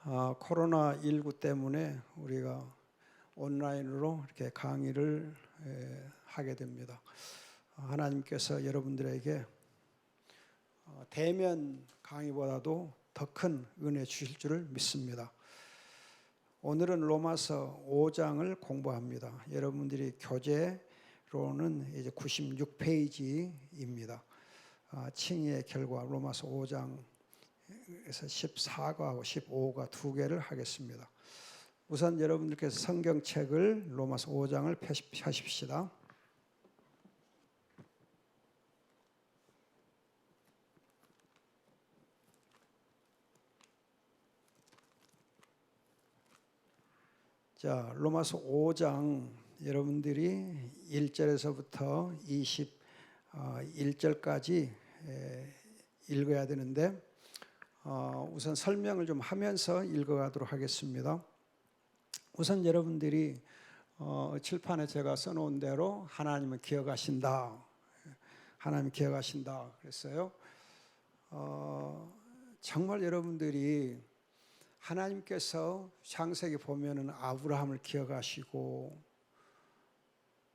코로나19 때문에 우리가 온라인으로 이렇게 강의를 하게 됩니다. 하나님께서 여러분들에게 대면 강의보다도 더 큰 은혜 주실 줄을 믿습니다. 오늘은 로마서 5장을 공부합니다. 여러분들이 교재로는 이제 96페이지입니다. 칭의의 결과 로마서 5장에서 14과하고 15과 두 개를 하겠습니다. 우선 여러분들께서 성경책을 로마서 5장을 펴십시다. 자, 로마서 5장 여러분들이 1절에서부터 21절까지 읽어야 되는데 우선 설명을 좀 하면서 읽어가도록 하겠습니다. 우선 여러분들이 칠판에 제가 써놓은 대로 하나님은 기억하신다. 하나님 기억하신다 그랬어요. 정말 여러분들이 하나님께서 창세기 보면은 아브라함을 기억하시고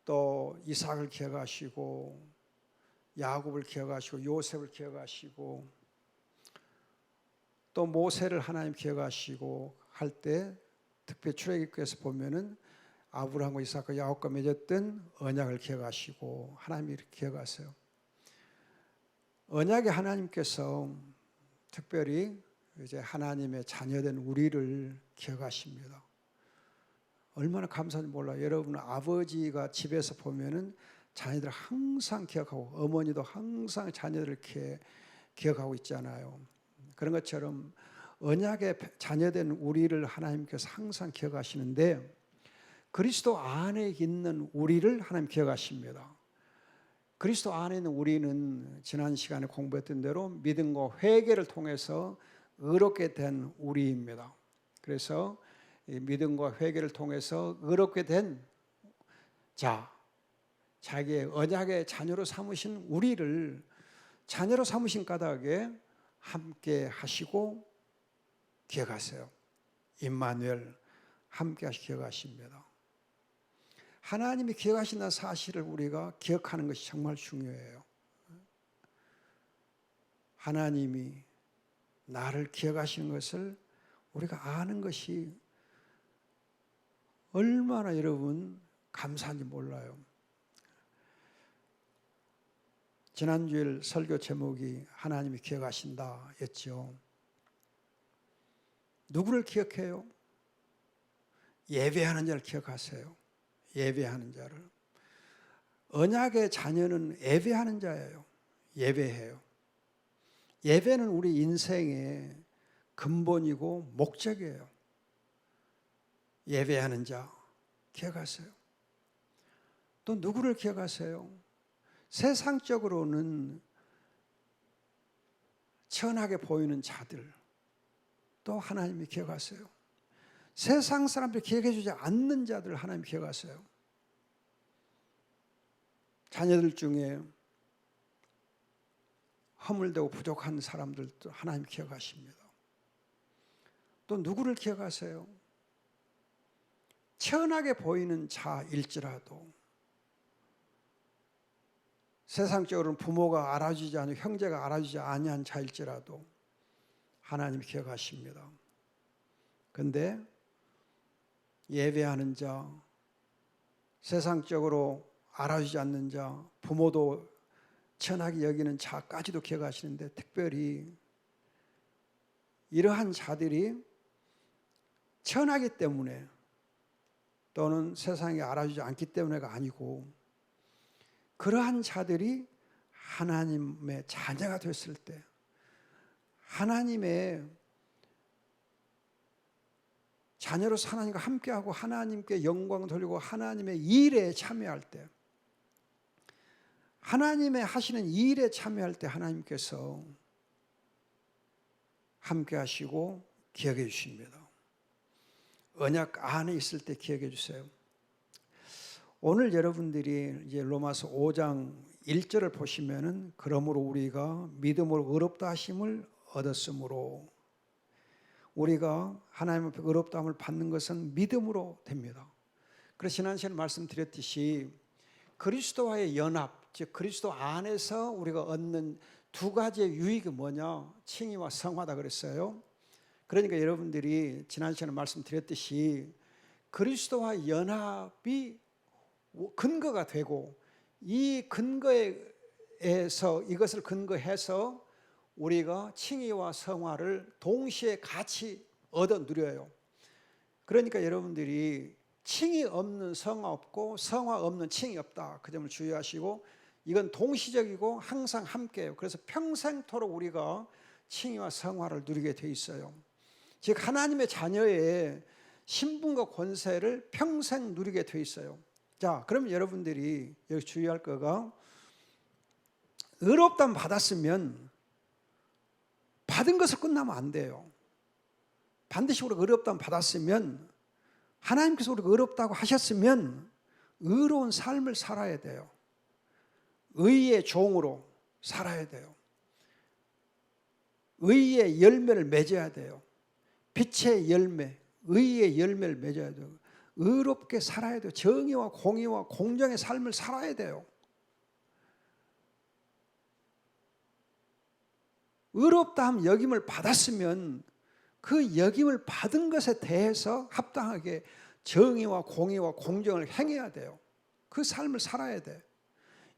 또 이삭을 기억하시고 야곱을 기억하시고 요셉을 기억하시고 또 모세를 하나님 기억하시고 할 때 특별히 출애굽기에서 보면은 아브라함과 이삭과 야곱과 맺었던 언약을 기억하시고 하나님이 이렇게 기억하세요. 언약의 하나님께서 특별히 이제 하나님의 자녀된 우리를 기억하십니다. 얼마나 감사한지 몰라요. 여러분 아버지가 집에서 보면은 자녀들 항상 기억하고 어머니도 항상 자녀들을 이렇게 기억하고 있잖아요. 그런 것처럼 언약의 자녀된 우리를 하나님께서 항상 기억하시는데 그리스도 안에 있는 우리를 하나님 기억하십니다. 그리스도 안에 있는 우리는 지난 시간에 공부했던 대로 믿음과 회개를 통해서 의롭게 된 우리입니다. 그래서 이 믿음과 회개를 통해서 의롭게 된 자기의 언약의 자녀로 삼으신 우리를 자녀로 삼으신 까닭에 함께 하시고 기억하세요. 임마누엘 함께 하시고 기억하십니다. 하나님이 기억하신다는 사실을 우리가 기억하는 것이 정말 중요해요. 하나님이 나를 기억하시는 것을 우리가 아는 것이 얼마나 여러분 감사한지 몰라요. 지난주일 설교 제목이 하나님이 기억하신다 였죠. 누구를 기억해요? 예배하는 자를 기억하세요. 예배하는 자를. 언약의 자녀는 예배하는 자예요. 예배해요. 예배는 우리 인생의 근본이고 목적이에요. 예배하는 자 기억하세요. 또 누구를 기억하세요? 세상적으로는 천하게 보이는 자들 또 하나님이 기억하세요. 세상 사람들 기억해 주지 않는 자들 하나님 기억하세요. 자녀들 중에 허물되고 부족한 사람들도 하나님 기억하십니다. 또 누구를 기억하세요? 천하게 보이는 자일지라도 세상적으로는 부모가 알아주지 않고 형제가 알아주지 아니한 자일지라도 하나님 기억하십니다. 그런데 예배하는 자, 세상적으로 알아주지 않는 자, 부모도 천하게 여기는 자까지도 기억하시는데 특별히 이러한 자들이 천하기 때문에 또는 세상에 알아주지 않기 때문에가 아니고 그러한 자들이 하나님의 자녀가 됐을 때 하나님의 자녀로 하나님과 함께하고 하나님께 영광 돌리고 하나님의 일에 참여할 때 하나님의 하시는 일에 참여할 때 하나님께서 함께 하시고 기억해 주십니다. 언약 안에 있을 때 기억해 주세요. 오늘 여러분들이 이제 로마서 5장 1절을 보시면은 그러므로 우리가 믿음으로 의롭다 하심을 얻었으므로 우리가 하나님 앞에 의롭다함을 받는 것은 믿음으로 됩니다. 그래서 지난 시간에 말씀드렸듯이 그리스도와의 연합, 즉 그리스도 안에서 우리가 얻는 두 가지의 유익이 뭐냐? 칭의와 성화다 그랬어요. 그러니까 여러분들이 지난 시간에 말씀드렸듯이 그리스도와 연합이 근거가 되고 이 근거에서 이것을 근거해서 우리가 칭의와 성화를 동시에 같이 얻어 누려요. 그러니까 여러분들이 칭의 없는 성화 없고 성화 없는 칭의 없다. 그 점을 주의하시고 이건 동시적이고 항상 함께해요. 그래서 평생토록 우리가 칭의와 성화를 누리게 돼 있어요. 즉 하나님의 자녀의 신분과 권세를 평생 누리게 돼 있어요. 자, 그럼 여러분들이 여기 주의할 거가 의롭다함 받았으면 받은 것을 끝나면 안 돼요. 반드시 우리가 의롭다함 받았으면 하나님께서 우리가 의롭다고 하셨으면 의로운 삶을 살아야 돼요. 의의 종으로 살아야 돼요. 의의 열매를 맺어야 돼요. 빛의 열매, 의의 열매를 맺어야 돼요. 의롭게 살아야 돼요. 정의와 공의와 공정의 삶을 살아야 돼요. 의롭다함 여김을 받았으면 그 여김을 받은 것에 대해서 합당하게 정의와 공의와 공정을 행해야 돼요. 그 삶을 살아야 돼요.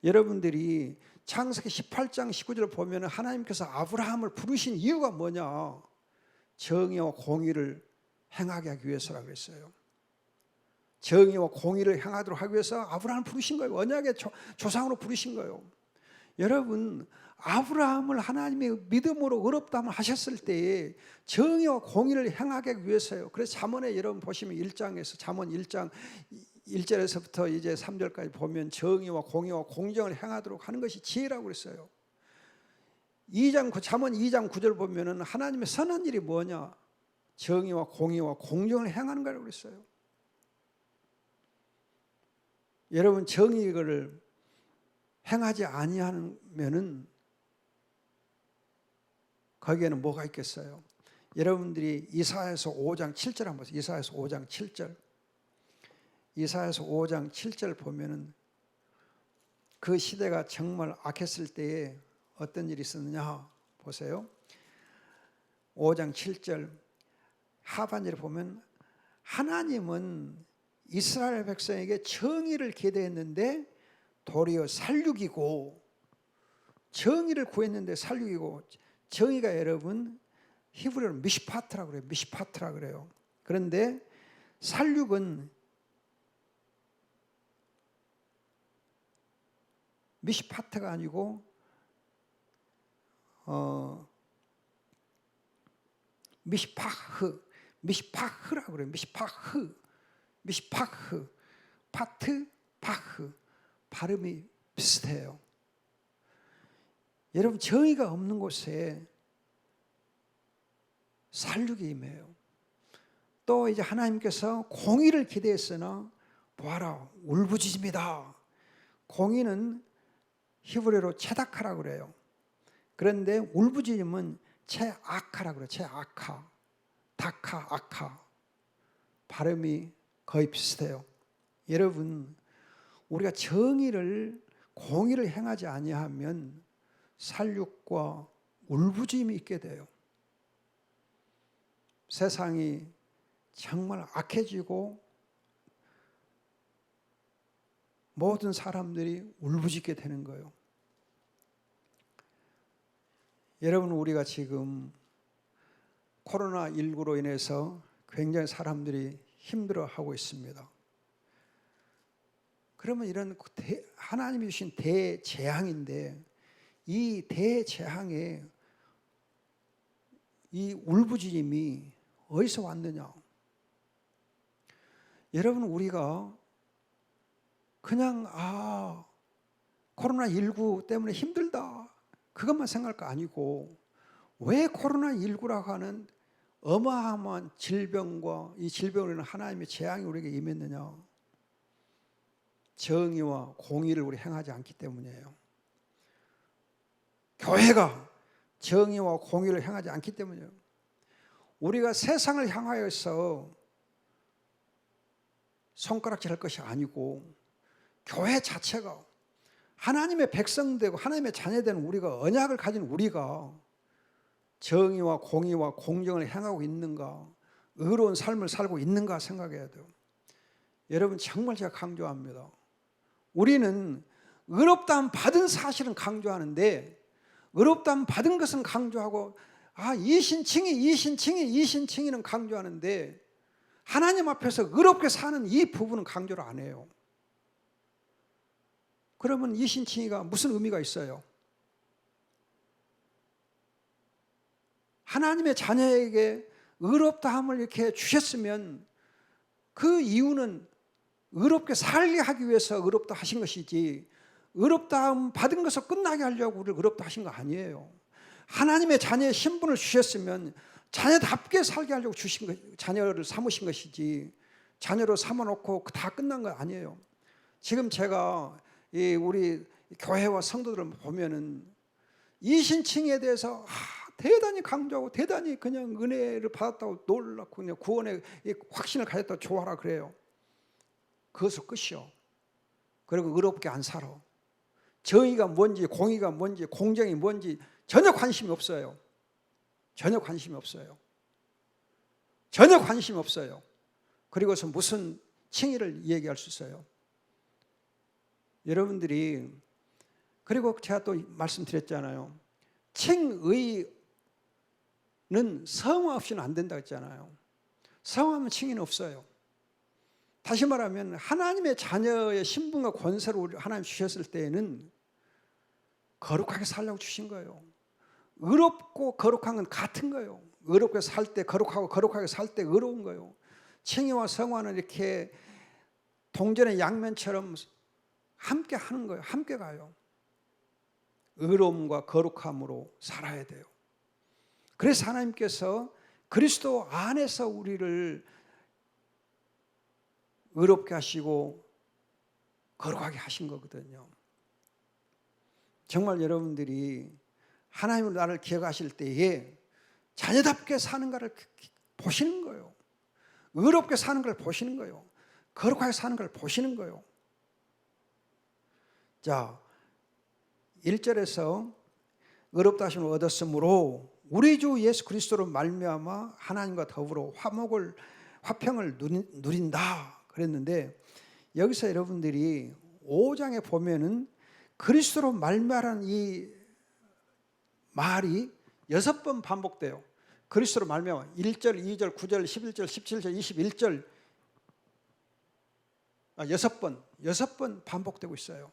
여러분들이 창세기 18장 19절을 보면 하나님께서 아브라함을 부르신 이유가 뭐냐? 정의와 공의를 행하게 하기 위해서라고 그랬어요. 정의와 공의를 행하도록 하기 위해서 아브라함을 부르신 거예요. 언약의 조상으로 부르신 거예요. 여러분, 아브라함을 하나님의 믿음으로 의롭다함을 하셨을 때에 정의와 공의를 행하기 위해서요. 그래서 잠언에 여러분 보시면 1장에서 잠언 1장 1절에서부터 이제 3절까지 보면 정의와 공의와 공정을 행하도록 하는 것이 지혜라고 그랬어요. 잠언 2장 9절 보면은 하나님의 선한 일이 뭐냐? 정의와 공의와 공정을 행하는 거라고 그랬어요. 여러분 정의를 행하지 아니하면은 거기에는 뭐가 있겠어요? 여러분들이 이사야서 5장 7절 한번 보세요. 이사야서 5장 7절. 이사야서 5장 7절 보면은 그 시대가 정말 악했을 때에 어떤 일이 있었느냐 보세요. 5장 7절 하반절에 보면 하나님은 이스라엘 백성에게 정의를 기대했는데 도리어 살육이고, 정의를 구했는데 살육이고, 정의가 여러분 히브리어로 미시파트라고 그래요. 미시파트라고 그래요. 그런데 살육은 미시파트가 아니고 미시파흐라고 그래요. 미시파흐, 파트, 파흐. 발음이 비슷해요. 여러분 정의가 없는 곳에 살육이 임해요. 또 이제 하나님께서 공의를 기대했으나 보아라 울부짖음이다. 공의는 히브리어로 체다카라고 그래요. 그런데 울부짖음은 체아카라고 그래요. 체아카, 다카, 아카. 발음이 거의 비슷해요. 여러분 우리가 정의를 공의를 행하지 아니하면 살육과 울부짖음이 있게 돼요. 세상이 정말 악해지고 모든 사람들이 울부짖게 되는 거예요. 여러분 우리가 지금 코로나19로 인해서 굉장히 사람들이 힘들어하고 있습니다. 그러면 이런 하나님이 주신 대재앙인데 이 대재앙에 이 울부짖음이 어디서 왔느냐? 여러분 우리가 그냥 코로나19 때문에 힘들다 그것만 생각할 거 아니고 왜 코로나19라고 하는 어마어마한 질병과 이 질병으로 인한 하나님의 재앙이 우리에게 임했느냐? 정의와 공의를 우리 행하지 않기 때문이에요. 교회가 정의와 공의를 행하지 않기 때문이에요. 우리가 세상을 향하여서 손가락질할 것이 아니고 교회 자체가 하나님의 백성되고 하나님의 자녀된 우리가, 언약을 가진 우리가 정의와 공의와 공정을 행하고 있는가, 의로운 삶을 살고 있는가 생각해야 돼요. 여러분, 정말 제가 강조합니다. 우리는 의롭다함 받은 사실은 강조하는데, 의롭다함 받은 것은 강조하고, 이신칭의는 강조하는데, 하나님 앞에서 의롭게 사는 이 부분은 강조를 안 해요. 그러면 이신칭의가 무슨 의미가 있어요? 하나님의 자녀에게 의롭다함을 이렇게 주셨으면 그 이유는 의롭게 살게 하기 위해서 의롭다 하신 것이지, 의롭다함 받은 것을 끝나게 하려고 우리를 의롭다 하신 거 아니에요. 하나님의 자녀의 신분을 주셨으면 자녀답게 살게 하려고 주신 것, 자녀를 삼으신 것이지, 자녀로 삼아놓고 다 끝난 거 아니에요. 지금 제가 우리 교회와 성도들을 보면은 이신칭에 대해서 대단히 강조하고 대단히 그냥 은혜를 받았다고 놀랍고 그냥 구원의 확신을 가졌다고 좋아라 그래요. 그것은 끝이요. 그리고 의롭게 안 살아. 정의가 뭔지, 공의가 뭔지, 공정이 뭔지 전혀 관심이 없어요. 전혀 관심이 없어요. 전혀 관심이 없어요. 그리고서 무슨 칭의를 얘기할 수 있어요? 여러분들이, 그리고 제가 또 말씀드렸잖아요. 칭의는 성화 없이는 안 된다고 했잖아요. 성화하면 칭의는 없어요. 다시 말하면 하나님의 자녀의 신분과 권세를 하나님 주셨을 때에는 거룩하게 살려고 주신 거예요. 의롭고 거룩한 건 같은 거예요. 의롭게 살 때 거룩하고 거룩하게 살 때 의로운 거예요. 칭의와 성화는 이렇게 동전의 양면처럼 함께 하는 거예요. 함께 가요. 의로움과 거룩함으로 살아야 돼요. 그래서 하나님께서 그리스도 안에서 우리를 의롭게 하시고 거룩하게 하신 거거든요. 정말 여러분들이 하나님은 나를 기억하실 때에 자녀답게 사는가를 보시는 거예요. 의롭게 사는 걸 보시는 거예요. 거룩하게 사는 걸 보시는 거예요. 자, 1절에서 의롭다 하심을 얻었으므로 우리 주 예수 그리스도로 말미암아 하나님과 더불어 화평을 누린다 그랬는데, 여기서 여러분들이 5장에 보면은 그리스도로 말미암아라는 이 말이 6번 반복돼요. 그리스도로 말미암아 1절, 2절, 9절, 11절, 17절, 21절 6번 반복되고 있어요.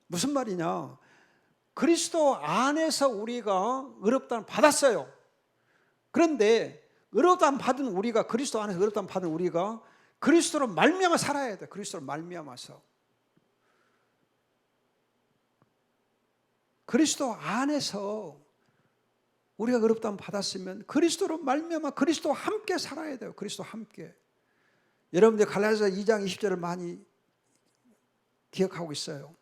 무슨 말이냐? 그리스도 안에서 우리가 의롭다함을 받았어요. 그런데 의롭다함 받은 우리가, 그리스도 안에서 의롭다함 받은 우리가 그리스도로 말미암아 살아야 돼. 그리스도로 말미암아서. 그리스도 안에서 우리가 의롭다함 받았으면 그리스도로 말미암아 그리스도와 함께 살아야 돼요. 그리스도와 함께. 여러분들 갈라디아서 2장 20절을 많이 기억하고 있어요.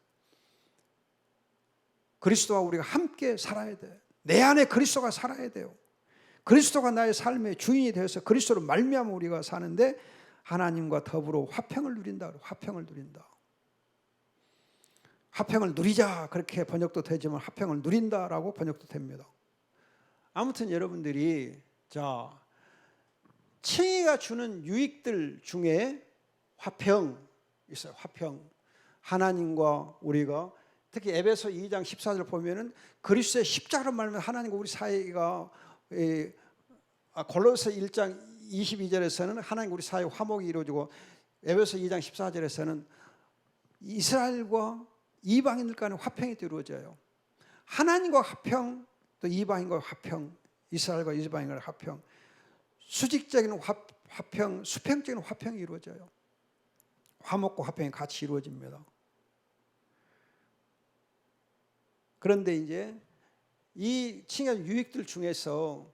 그리스도와 우리가 함께 살아야 돼. 내 안에 그리스도가 살아야 돼요. 그리스도가 나의 삶의 주인이 되어서 그리스도로 말미암아 우리가 사는데 하나님과 더불어 화평을 누린다. 화평을 누린다. 화평을 누리자 그렇게 번역도 되지만 화평을 누린다라고 번역도 됩니다. 아무튼 여러분들이 칭의가 주는 유익들 중에 화평 있어요. 화평. 하나님과 우리가, 특히 에베소 2장 14절 보면은 그리스도의 십자가로 말하면 하나님과 우리 사이가, 골로새 1장 22절에서는 하나님과 우리 사이 화목이 이루어지고, 에베소 2장 14절에서는 이스라엘과 이방인들 간의 화평이 이루어져요. 하나님과 화평, 또 이방인과 화평, 이스라엘과 이방인과 화평, 수직적인 화평, 수평적인 화평이 이루어져요. 화목과 화평이 같이 이루어집니다. 그런데 이제 이 칭의 유익들 중에서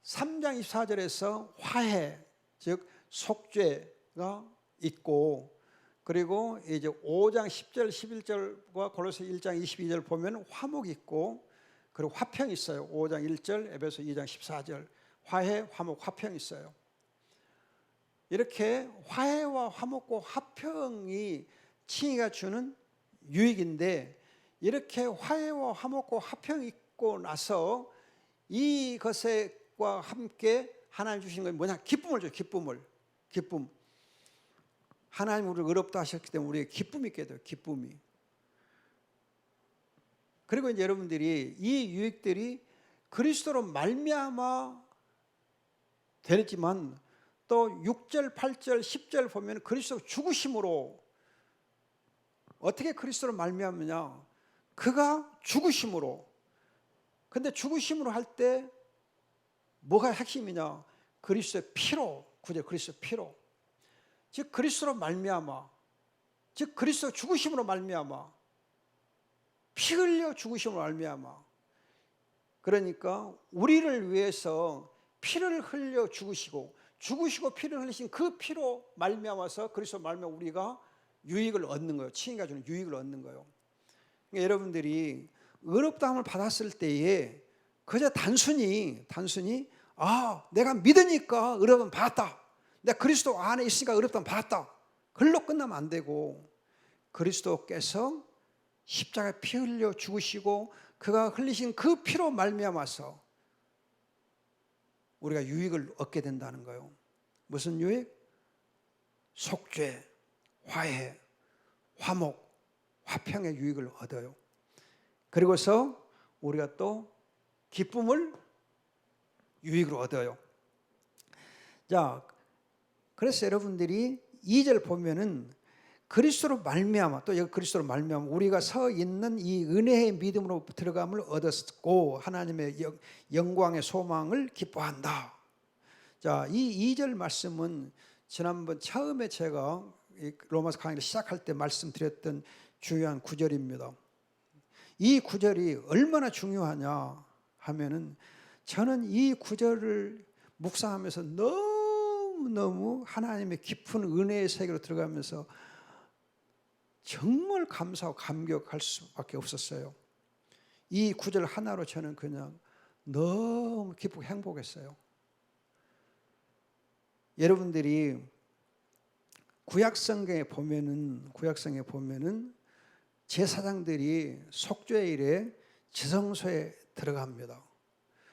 3장 24절에서 화해, 즉 속죄가 있고, 그리고 이제 5장 10절 11절과 골로새 1장 22절 보면 화목이 있고, 그리고 화평이 있어요. 5장 1절, 에베소 2장 14절 화해, 화목, 화평이 있어요. 이렇게 화해와 화목과 화평이 칭의가 주는 유익인데, 이렇게 화해와 화목과 화평이 있고 나서 이것과 함께 하나님 주신 건 뭐냐? 기쁨을 줘요. 기쁨. 하나님 우리를 의롭다 하셨기 때문에 우리에게 기쁨이 있게 돼요. 기쁨이. 그리고 이제 여러분들이 이 유익들이 그리스도로 말미암아 되지만, 또 6절, 8절, 10절 보면 그리스도 죽으심으로, 어떻게 그리스도로 말미암느냐? 그가 죽으심으로. 근데 죽으심으로 할 때 뭐가 핵심이냐? 그리스도의 피로, 구절 그리스도의 피로. 즉 그리스도로 말미암아, 즉 그리스도 죽으심으로 말미암아, 피 흘려 죽으심으로 말미암아. 그러니까 우리를 위해서 피를 흘려 죽으시고 피를 흘리신 그 피로 말미암아서 그리스도 말미암아 우리가 유익을 얻는 거예요. 칭의가 주는 유익을 얻는 거예요. 그러니까 여러분들이 의롭다함을 받았을 때에 그저 단순히 내가 믿으니까 의롭다함 받았다, 내가 그리스도 안에 있으니까 의롭다함 받았다, 그걸로 끝나면 안 되고, 그리스도께서 십자가에 피 흘려 죽으시고 그가 흘리신 그 피로 말미암아서 우리가 유익을 얻게 된다는 거예요. 무슨 유익? 속죄, 화해, 화목, 화평의 유익을 얻어요. 그리고서 우리가 또 기쁨을 유익으로 얻어요. 자, 그래서 여러분들이 2절 보면은 그리스도로 말미암아, 또 여기 그리스도로 말미암아 우리가 서 있는 이 은혜의 믿음으로 들어감을 얻었고 하나님의 영광의 소망을 기뻐한다. 자, 이 2절 말씀은 지난번 처음에 제가 로마서 강의를 시작할 때 말씀드렸던 중요한 구절입니다. 이 구절이 얼마나 중요하냐 하면은, 저는 이 구절을 묵상하면서 너무너무 하나님의 깊은 은혜의 세계로 들어가면서 정말 감사하고 감격할 수밖에 없었어요. 이 구절 하나로 저는 그냥 너무 기쁘고 행복했어요. 여러분들이 구약성경에 보면은 제사장들이 속죄일에 지성소에 들어갑니다.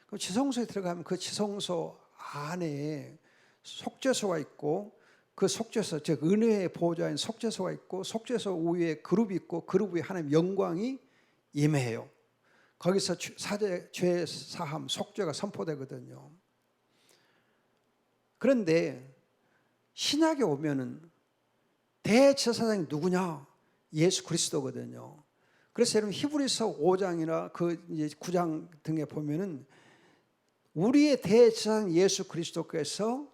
그럼 지성소에 들어가면 그 지성소 안에 속죄소가 있고, 그 속죄소, 즉 은혜의 보호자인 속죄소가 있고, 속죄소 위에 그룹이 있고, 그룹 위에 하나님의 영광이 임해요. 거기서 죄 사함, 속죄가 선포되거든요. 그런데 신약에 오면은 대제사장이 누구냐? 예수 그리스도거든요. 그래서 여러분 히브리서 5장이나 그 이제 9장 등에 보면은 우리의 대제사장 예수 그리스도께서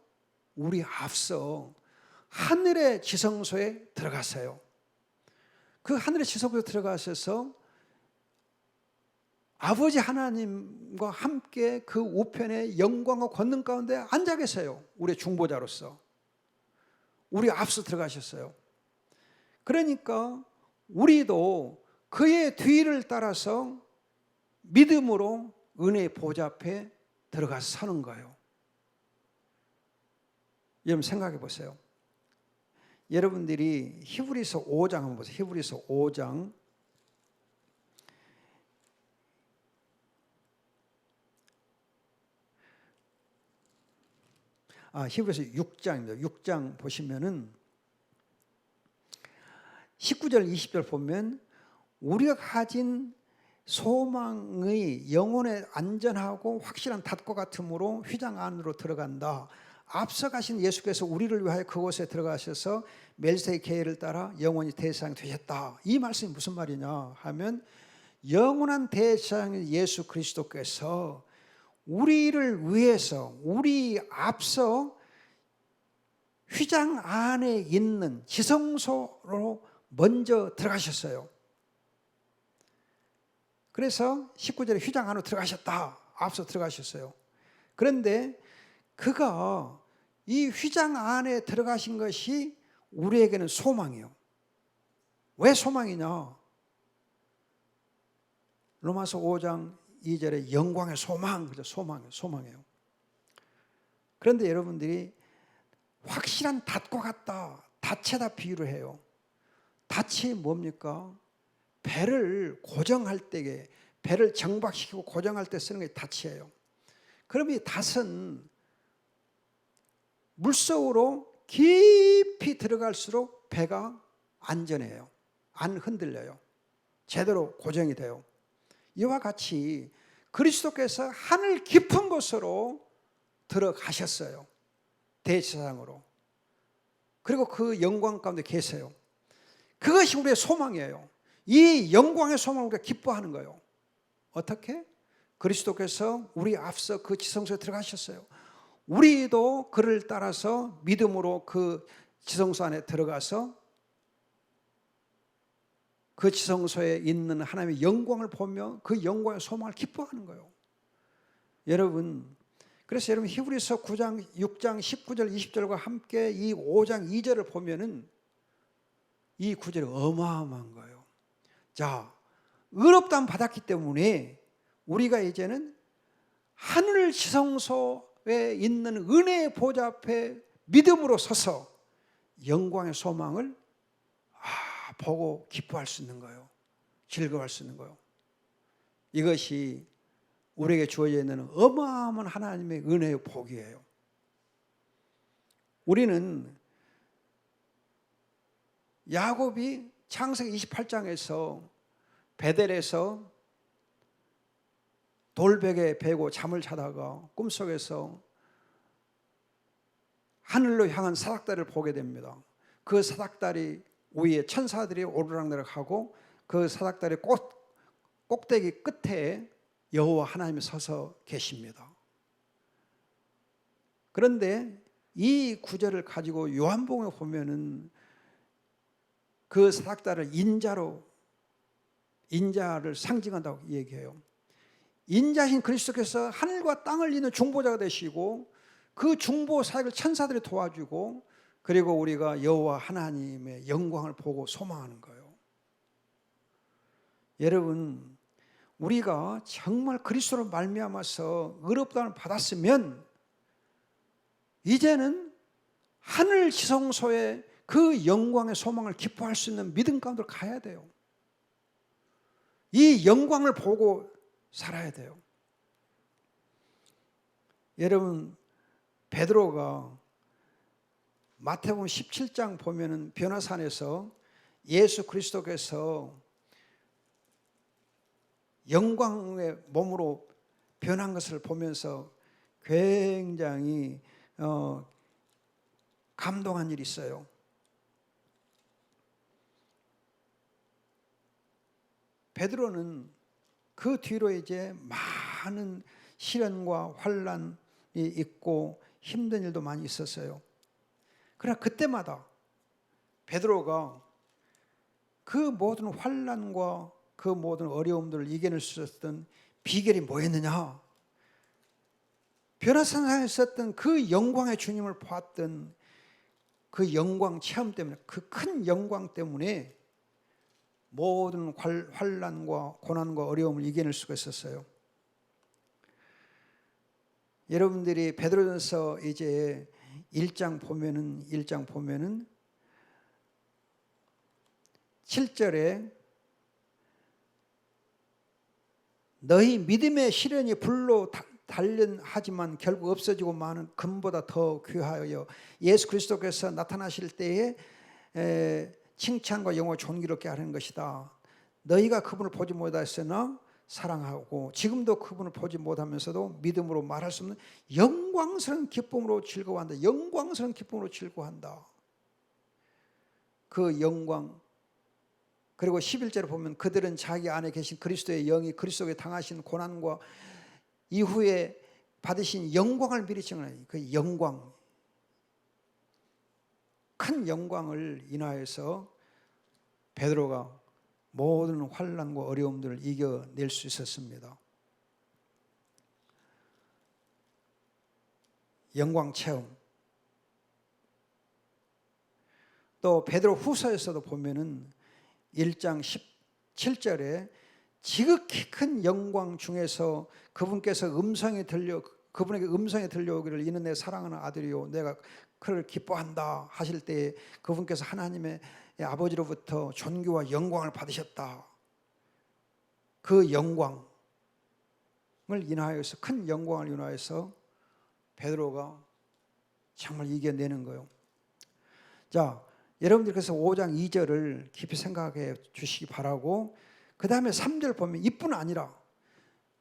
우리 앞서 하늘의 지성소에 들어가세요. 그 하늘의 지성소에 들어가셔서 아버지 하나님과 함께 그 우편의 영광과 권능 가운데 앉아 계세요. 우리의 중보자로서 우리 앞서 들어가셨어요. 그러니까 우리도 그의 뒤를 따라서 믿음으로 은혜의 보좌 앞에 들어가서 서는 거예요. 여러분 생각해 보세요. 여러분들이 히브리서 5장 한번 보세요. 히브리서 5장 히브리서 6장입니다. 6장 보시면은 19절 20절 보면 우리가 가진 소망의 영혼의 안전하고 확실한 닷과 같으므로 휘장 안으로 들어간다. 앞서 가신 예수께서 우리를 위하여 그곳에 들어가셔서 멜기세덱의 계율을 따라 영원히 대제사장이 되셨다. 이 말씀이 무슨 말이냐 하면, 영원한 대제사장인 예수 그리스도께서 우리를 위해서 우리 앞서 휘장 안에 있는 지성소로 먼저 들어가셨어요. 그래서 19절에 휘장 안으로 들어가셨다. 앞서 들어가셨어요. 그런데 그가 이 휘장 안에 들어가신 것이 우리에게는 소망이에요. 왜 소망이냐? 로마서 5장 2절에 영광의 소망, 그죠? 소망이에요. 그런데 여러분들이 확실한 닷과 같다, 닷에다 비유를 해요. 닷이 뭡니까? 배를 고정할 때에, 배를 정박시키고 고정할 때 쓰는 게 닷이에요. 그럼 이 닷은 물속으로 깊이 들어갈수록 배가 안전해요. 안 흔들려요. 제대로 고정이 돼요. 이와 같이 그리스도께서 하늘 깊은 곳으로 들어가셨어요. 대지상으로. 그리고 그 영광 가운데 계세요. 그것이 우리의 소망이에요. 이 영광의 소망을 우리가 기뻐하는 거예요. 어떻게? 그리스도께서 우리 앞서 그 지성소에 들어가셨어요. 우리도 그를 따라서 믿음으로 그 지성소 안에 들어가서 그 지성소에 있는 하나님의 영광을 보며 그 영광의 소망을 기뻐하는 거예요. 여러분, 그래서 여러분 히브리서 9장, 6장 19절 20절과 함께 이 5장 2절을 보면은 이 구절이 어마어마한 거예요. 자, 의롭다함 받았기 때문에 우리가 이제는 하늘 지성소에 있는 은혜의 보좌 앞에 믿음으로 서서 영광의 소망을 보고 기뻐할 수 있는 거예요. 즐거워할 수 있는 거예요. 이것이 우리에게 주어져 있는 어마어마한 하나님의 은혜의 복이에요. 우리는 야곱이 창세기 28장에서 베델에서 돌베개 베고 잠을 자다가 꿈속에서 하늘로 향한 사닥다리를 보게 됩니다. 그 사닥다리 위에 천사들이 오르락내락하고 그 사닥다리 꼭대기 끝에 여호와 하나님이 서서 계십니다. 그런데 이 구절을 가지고 요한복음에 보면은 그 사닥다리를 인자를 상징한다고 얘기해요. 인자신 그리스도께서 하늘과 땅을 잇는 중보자가 되시고 그 중보 사역을 천사들이 도와주고 그리고 우리가 여호와 하나님의 영광을 보고 소망하는 거예요. 여러분, 우리가 정말 그리스도로 말미암아서 의롭다함을 받았으면 이제는 하늘 지성소에 그 영광의 소망을 기뻐할 수 있는 믿음 가운데로 가야 돼요. 이 영광을 보고 살아야 돼요. 여러분, 베드로가 마태복음 17장 보면은 변화산에서 예수 그리스도께서 영광의 몸으로 변한 것을 보면서 굉장히 감동한 일이 있어요. 베드로는 그 뒤로 이제 많은 시련과 환난이 있고 힘든 일도 많이 있었어요. 그러나 그때마다 베드로가 그 모든 환난과 그 모든 어려움들을 이겨낼 수 있었던 비결이 뭐였느냐? 변화산상에 있었던 그 영광의 주님을 보았던 그 영광 체험 때문에, 그 큰 영광 때문에 모든 환난과 고난과 어려움을 이겨낼 수가 있었어요. 여러분들이 베드로전서 이제 1장 보면은 7절에 너희 믿음의 시련이 불로 단련하지만 결국 없어지고 마는 금보다 더 귀하여 예수 그리스도께서 나타나실 때에 칭찬과 영광과 존귀롭게 하는 것이다. 너희가 그분을 보지 못하였으나 사랑하고 지금도 그분을 보지 못하면서도 믿음으로 말할 수 없는 영광스러운 기쁨으로 즐거워한다. 영광스러운 기쁨으로 즐거워한다. 그 영광. 그리고 11절에 보면 그들은 자기 안에 계신 그리스도의 영이 그리스도에 당하신 고난과 이후에 받으신 영광을 미리 증언하니 그 영광, 큰 영광을 인하여서 베드로가 모든 환난과 어려움들을 이겨낼 수 있었습니다. 영광 체험. 또 베드로 후서에서도 보면은 1장 17절에 지극히 큰 영광 중에서 그분께서 음성이 들려 그분에게 음성이 들려오기를 이는 내 사랑하는 아들이요 내가 그를 기뻐한다 하실 때 그분께서 하나님의 아버지로부터 존귀와 영광을 받으셨다. 그 영광을 인하여서 큰 영광을 인하여서 베드로가 정말 이겨내는 거예요. 자, 여러분들 그래서 5장 2절을 깊이 생각해 주시기 바라고 그 다음에 3절 보면 이뿐 아니라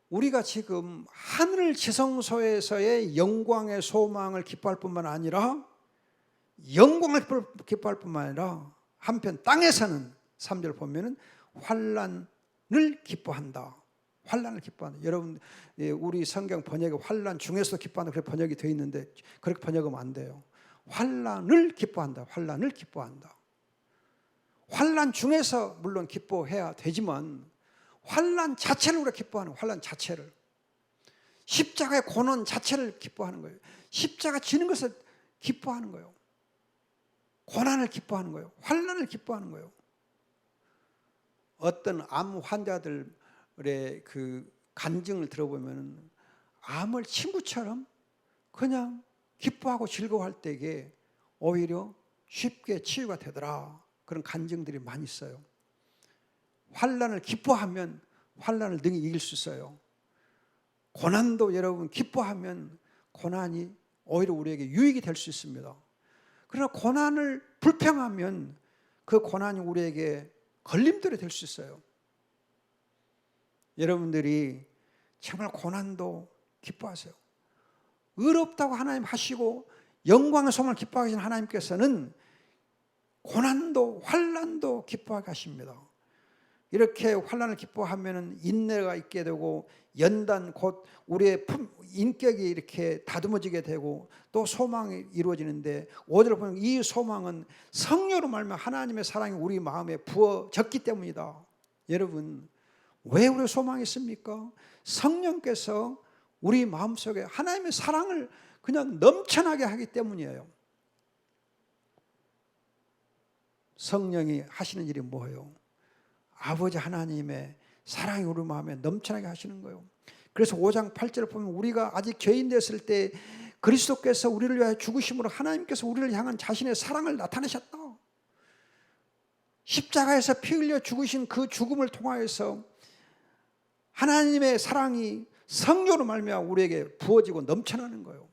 우리가 지금 하늘 지성소에서의 영광의 소망을 기뻐할 뿐만 아니라 영광을 기뻐할 뿐만 아니라 한편 땅에서는 3절 보면은 환난을 기뻐한다. 환난을 기뻐한다. 여러분 우리 성경 번역에 환난 중에서 기뻐한다 그렇게 번역이 되어 있는데 그렇게 번역하면 안 돼요. 환난을 기뻐한다. 환난을 기뻐한다. 환난 중에서 물론 기뻐해야 되지만 환난 자체를 우리가 기뻐하는 거예요. 환난 자체를. 십자가의 고난 자체를 기뻐하는 거예요. 십자가 지는 것을 기뻐하는 거예요. 고난을 기뻐하는 거예요. 환난을 기뻐하는 거예요. 어떤 암 환자들의 그 간증을 들어보면 암을 친구처럼 그냥 기뻐하고 즐거워할 때에 오히려 쉽게 치유가 되더라. 그런 간증들이 많이 있어요. 환난을 기뻐하면 환난을 능히 이길 수 있어요. 고난도 여러분 기뻐하면 고난이 오히려 우리에게 유익이 될 수 있습니다. 그러나 고난을 불평하면 그 고난이 우리에게 걸림돌이 될 수 있어요. 여러분들이 정말 고난도 기뻐하세요. 의롭다고 하나님 하시고 영광의 소망을 기뻐하시는 하나님께서는 고난도 환난도 기뻐하게 하십니다. 이렇게 환난을 기뻐하면 인내가 있게 되고 연단 곧 우리의 인격이 이렇게 다듬어지게 되고 또 소망이 이루어지는데 5절을 보면 이 소망은 성령으로 말미암아 하나님의 사랑이 우리 마음에 부어졌기 때문이다. 여러분 왜 우리 소망이 있습니까? 성령께서 우리 마음속에 하나님의 사랑을 그냥 넘쳐나게 하기 때문이에요. 성령이 하시는 일이 뭐예요? 아버지 하나님의 사랑이 우리 마음에 넘쳐나게 하시는 거예요. 그래서 5장 8절을 보면 우리가 아직 죄인 됐을 때 그리스도께서 우리를 위하여 죽으심으로 하나님께서 우리를 향한 자신의 사랑을 나타내셨다. 십자가에서 피 흘려 죽으신 그 죽음을 통하여서 하나님의 사랑이 성령으로 말미암아 우리에게 부어지고 넘쳐나는 거예요.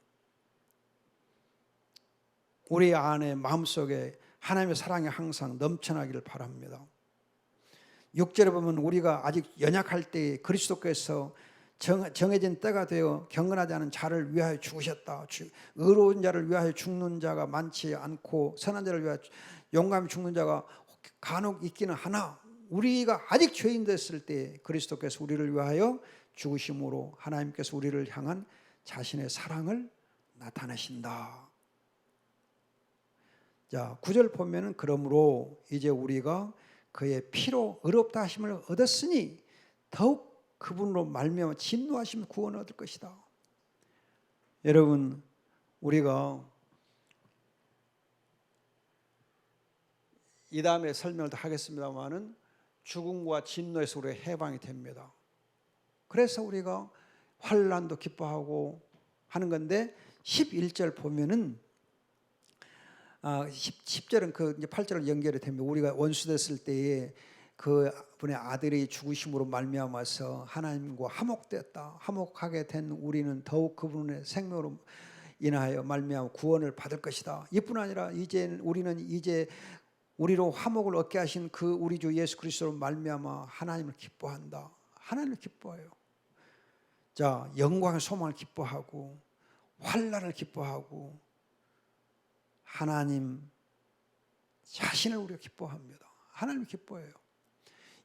우리 안에 마음속에 하나님의 사랑이 항상 넘쳐나기를 바랍니다. 6절에 보면 우리가 아직 연약할 때 그리스도께서 정해진 때가 되어 경건하지 않은 자를 위하여 죽으셨다. 의로운 자를 위하여 죽는 자가 많지 않고 선한 자를 위하여 용감히 죽는 자가 간혹 있기는 하나 우리가 아직 죄인 됐을 때 그리스도께서 우리를 위하여 죽으심으로 하나님께서 우리를 향한 자신의 사랑을 나타내신다. 자, 9절 보면은 그러므로 이제 우리가 그의 피로 의롭다 하심을 얻었으니 더욱 그분으로 말미암아 진노하시면 구원을 얻을 것이다. 여러분 우리가 이 다음에 설명을 더 하겠습니다만은 죽음과 진노에서 우리가 해방이 됩니다. 그래서 우리가 환난도 기뻐하고 하는 건데 11절 보면은 10절은 그 이제 8절을 연결이 됩니다. 우리가 원수 됐을 때에 그 분의 아들이 죽으심으로 말미암아서 하나님과 화목되었다. 화목하게 된 우리는 더욱 그분의 생명으로 인하여 말미암아 구원을 받을 것이다. 이뿐 아니라 이제 우리는 이제 우리로 화목을 얻게 하신 그 우리 주 예수 그리스도로 말미암아 하나님을 기뻐한다. 하나님을 기뻐해요. 자, 영광의 소망을 기뻐하고 환난을 기뻐하고 하나님 자신을 우리가 기뻐합니다. 하나님을 기뻐해요.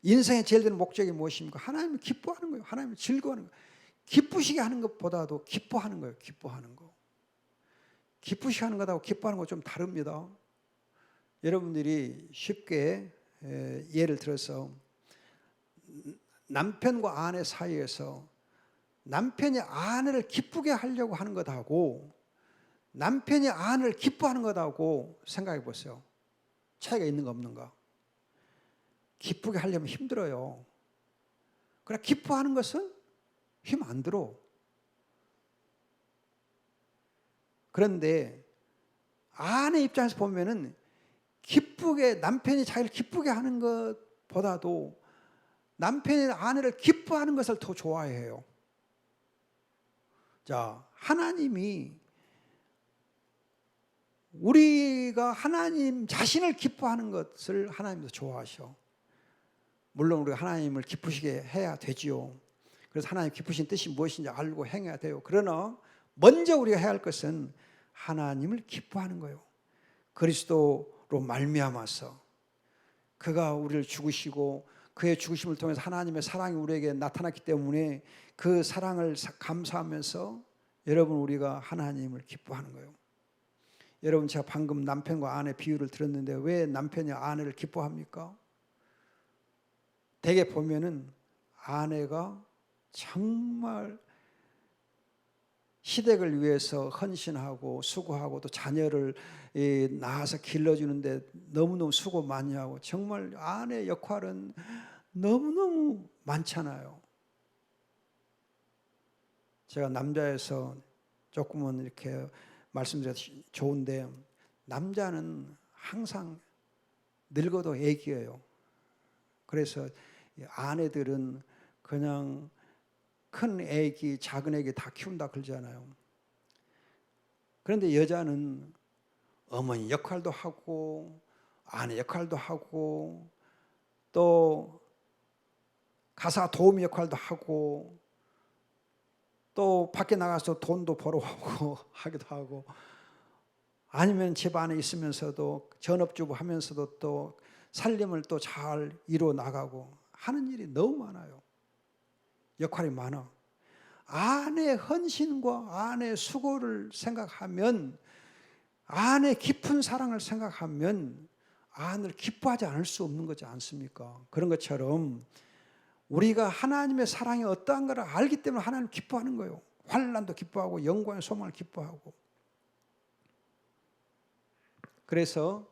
인생의 제일 큰 목적이 무엇입니까? 하나님을 기뻐하는 거예요. 하나님을 즐거워하는 거예요. 기쁘시게 하는 것보다도 기뻐하는 거예요. 기뻐하는 거. 기쁘시게 하는 것하고 기뻐하는 거 좀 다릅니다. 여러분들이 쉽게 예를 들어서 남편과 아내 사이에서 남편이 아내를 기쁘게 하려고 하는 것하고 남편이 아내를 기뻐하는 것하고 생각해 보세요. 차이가 있는가 없는가? 기쁘게 하려면 힘들어요. 그러나 기뻐하는 것은 힘 안 들어. 그런데 아내 입장에서 보면은 기쁘게 남편이 자기를 기쁘게 하는 것보다도 남편이 아내를 기뻐하는 것을 더 좋아해요. 자, 하나님이 우리가 하나님 자신을 기뻐하는 것을 하나님도 좋아하셔. 물론 우리가 하나님을 기쁘시게 해야 되지요. 그래서 하나님 기쁘신 뜻이 무엇인지 알고 행해야 돼요. 그러나 먼저 우리가 해야 할 것은 하나님을 기뻐하는 거예요. 그리스도로 말미암아서 그가 우리를 죽으시고 그의 죽으심을 통해서 하나님의 사랑이 우리에게 나타났기 때문에 그 사랑을 감사하면서 여러분 우리가 하나님을 기뻐하는 거예요. 여러분 제가 방금 남편과 아내 비유를 들었는데 왜 남편이 아내를 기뻐합니까? 대개 보면은 아내가 정말 시댁을 위해서 헌신하고 수고하고 또 자녀를 낳아서 길러주는데 너무너무 수고 많이 하고 정말 아내 역할은 너무너무 많잖아요. 제가 남자에서 조금은 이렇게 말씀드려도 좋은데 남자는 항상 늙어도 애기예요. 그래서 아내들은 그냥 큰 애기, 작은 애기 다 키운다 그러잖아요. 그런데 여자는 어머니 역할도 하고 아내 역할도 하고 또 가사 도우미 역할도 하고 또 밖에 나가서 돈도 벌어오고 하기도 하고 아니면 집 안에 있으면서도 전업주부 하면서도 또 살림을 또 잘 이루어 나가고 하는 일이 너무 많아요. 역할이 많아. 아내의 헌신과 아내의 수고를 생각하면 아내의 깊은 사랑을 생각하면 아내를 기뻐하지 않을 수 없는 거지 않습니까? 그런 것처럼 우리가 하나님의 사랑이 어떠한 걸 알기 때문에 하나님을 기뻐하는 거예요. 환난도 기뻐하고 영광의 소망을 기뻐하고. 그래서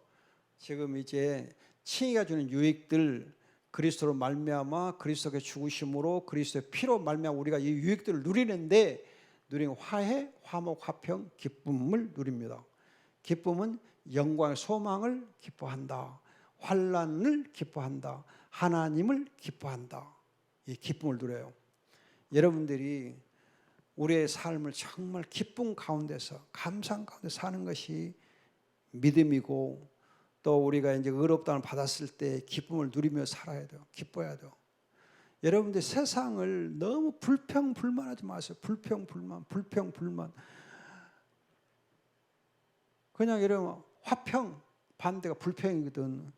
지금 이제 칭의가 주는 유익들 그리스도로 말미암아 그리스도의 죽으심으로 그리스도의 피로 말미암아 우리가 이 유익들을 누리는데 누리는 화해, 화목, 화평, 기쁨을 누립니다. 기쁨은 영광의 소망을 기뻐한다. 환난을 기뻐한다. 하나님을 기뻐한다. 이 기쁨을 누려요. 여러분들이 우리의 삶을 정말 기쁨 가운데서 감상 가운데 사는 것이 믿음이고 또 우리가 이제 의롭다움을 받았을 때 기쁨을 누리며 살아야 돼요. 기뻐야 돼요. 여러분들 세상을 너무 불평불만하지 마세요. 불평불만. 그냥 여러분 화평 반대가 불평이거든.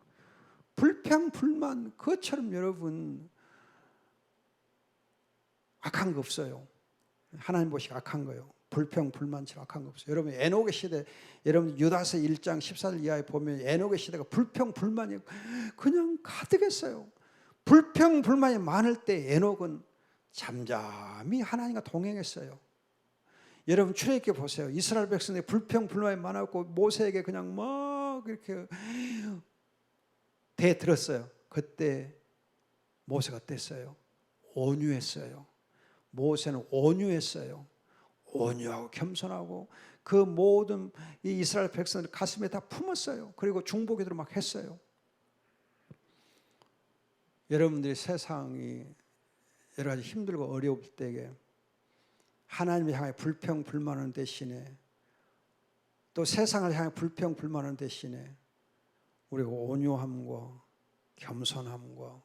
불평불만 그것처럼 여러분 악한 거 없어요. 하나님 보시기 악한 거예요. 불평불만처럼 악한 거 없어요. 여러분 에녹의 시대, 여러분 유다서 1장 14절 이하에 보면 에녹의 시대가 불평불만이 그냥 가득했어요. 불평불만이 많을 때 에녹은 잠잠히 하나님과 동행했어요. 여러분 출애굽기 보세요. 이스라엘 백성들이 불평불만이 많았고 모세에게 그냥 막 이렇게 대들었어요. 그때 모세가 어땠어요? 온유했어요. 모세는 온유했어요. 온유하고 겸손하고 그 모든 이 이스라엘 백성들 가슴에 다 품었어요. 그리고 중보기도를 막 했어요. 여러분들이 세상이 여러 가지 힘들고 어려울 때에 하나님을 향해 불평불만하는 대신에 또 세상을 향해 불평불만하는 대신에 우리가 온유함과 겸손함과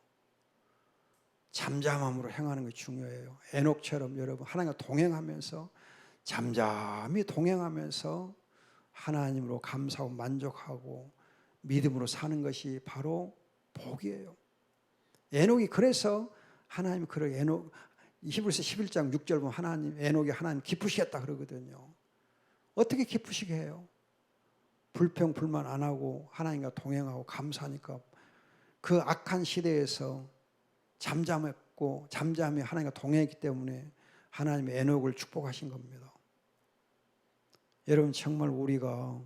잠잠함으로 행하는 것이 중요해요. 에녹처럼 여러분 하나님과 동행하면서 잠잠히 동행하면서 하나님으로 감사하고 만족하고 믿음으로 사는 것이 바로 복이에요. 에녹이 그래서 하나님이 그렇게 에녹 히브리서 11장 6절 보면 하나님 에녹이 하나님 기쁘시겠다 그러거든요. 어떻게 기쁘시게 해요? 불평불만 안 하고 하나님과 동행하고 감사하니까 그 악한 시대에서 잠잠했고 잠잠히 하나님과 동행했기 때문에 하나님이 에녹을 축복하신 겁니다. 여러분 정말 우리가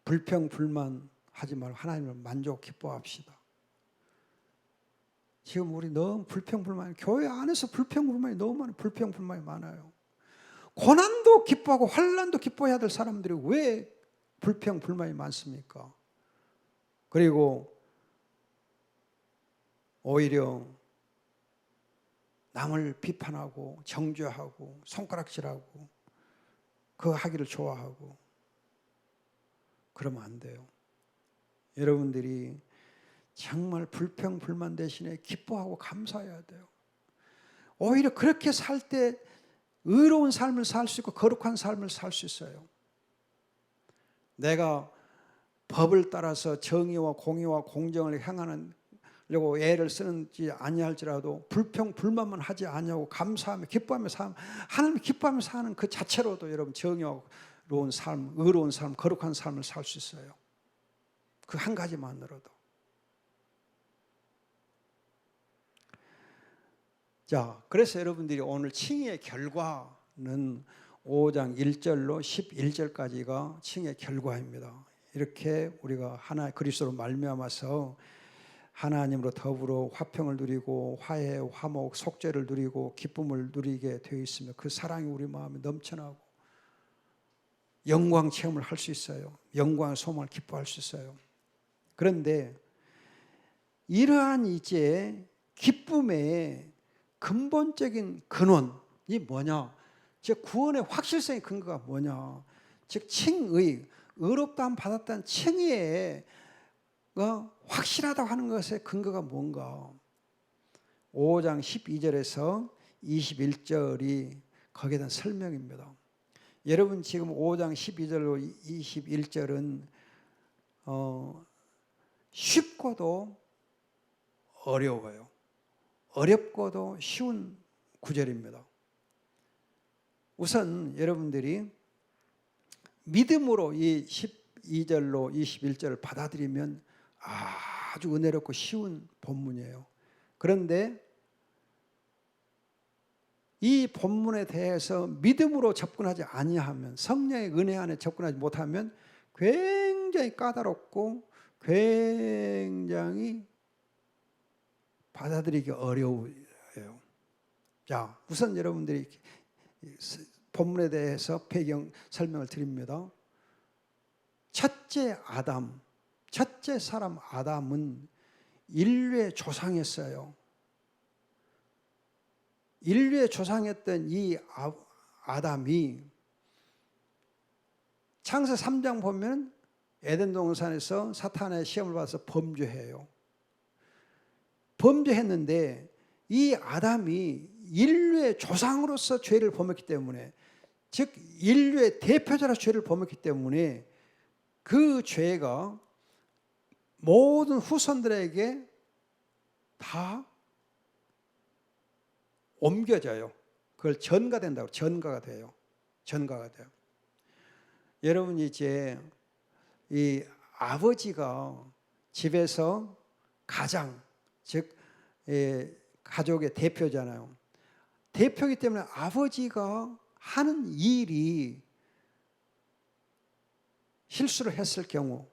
불평불만 하지 말고 하나님을 만족 기뻐합시다. 지금 우리 너무 불평불만 교회 안에서 불평불만이 너무 많아요. 불평불만이 많아요. 고난도 기뻐하고 환난도 기뻐해야 될 사람들이 왜 불평 불만이 많습니까? 그리고 오히려 남을 비판하고 정죄하고 손가락질하고 그 하기를 좋아하고 그러면 안 돼요. 여러분들이 정말 불평 불만 대신에 기뻐하고 감사해야 돼요. 오히려 그렇게 살 때 의로운 삶을 살 수 있고 거룩한 삶을 살 수 있어요. 내가 법을 따라서 정의와 공의와 공정을 행하려고 애를 쓰는지 아니할지라도 불평 불만만 하지 아니하고 감사하며 기뻐하며 하나님 기뻐하며 사는 그 자체로도 여러분 정의로운 삶, 의로운 삶, 거룩한 삶을 살 수 있어요. 그 한 가지만으로도. 자, 그래서 여러분들이 오늘 칭의의 결과는 5장 1절로 11절까지가 칭의의 결과입니다. 이렇게 우리가 하나 그리스도로 말미암아서 하나님으로 더불어 화평을 누리고 화해, 화목, 속죄를 누리고 기쁨을 누리게 되어 있으며 그 사랑이 우리 마음에 넘쳐나고 영광 체험을 할 수 있어요. 영광의 소망을 기뻐할 수 있어요. 그런데 이러한 이제 기쁨의 근본적인 근원이 뭐냐? 즉 구원의 확실성의 근거가 뭐냐? 즉 칭의, 의롭다함 받았다는 칭의에 확실하다고 하는 것의 근거가 뭔가? 5장 12절에서 21절이 거기에 대한 설명입니다. 여러분 지금 5장 12절로 21절은 쉽고도 어려워요. 어렵고도 쉬운 구절입니다. 우선 여러분들이 믿음으로 이 12절로 21절을 받아들이면 아주 은혜롭고 쉬운 본문이에요. 그런데 이 본문에 대해서 믿음으로 접근하지 아니하면, 성령의 은혜 안에 접근하지 못하면 굉장히 까다롭고 굉장히 받아들이기 어려워요. 자, 우선 여러분들이 본문에 대해서 배경 설명을 드립니다. 첫째 아담, 첫째 사람 아담은 인류의 조상이었어요. 인류의 조상이었던 이 아담이 창세 3장 보면 에덴 동산에서 사탄의 시험을 받아서 범죄해요. 범죄했는데 이 아담이 인류의 조상으로서 죄를 범했기 때문에, 즉 인류의 대표자로 죄를 범했기 때문에 그 죄가 모든 후손들에게 다 옮겨져요. 그걸 전가된다고, 전가가 돼요. 전가가 돼요. 여러분 이제 이 아버지가 집에서 가장, 즉 가족의 대표잖아요. 대표이기 때문에 아버지가 하는 일이 실수를 했을 경우,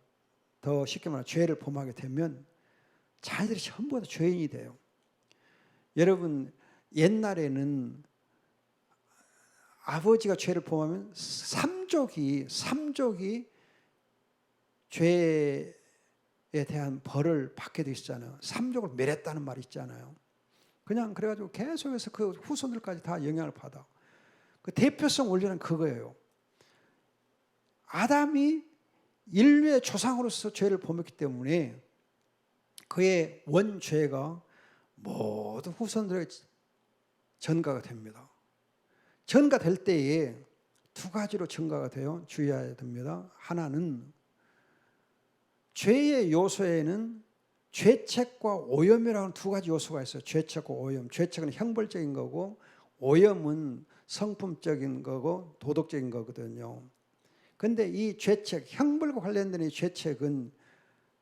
더 쉽게 말하면 죄를 범하게 되면 자녀들이 전부 다 죄인이 돼요. 여러분 옛날에는 아버지가 죄를 범하면 삼족이 죄에 대한 벌을 받게 돼 있잖아요. 삼족을 멸했다는 말이 있잖아요. 그냥 그래가지고 계속해서 그 후손들까지 다 영향을 받아. 그 대표성 원리는 그거예요. 아담이 인류의 조상으로서 죄를 범했기 때문에 그의 원죄가 모든 후손들에게 전가가 됩니다. 전가될 때에 두 가지로 전가가 돼요. 주의해야 됩니다. 하나는 죄의 요소에는 죄책과 오염이라는 두 가지 요소가 있어요. 죄책과 오염. 죄책은 형벌적인 거고 오염은 성품적인 거고 도덕적인 거거든요. 그런데 이 죄책, 형벌과 관련된 이 죄책은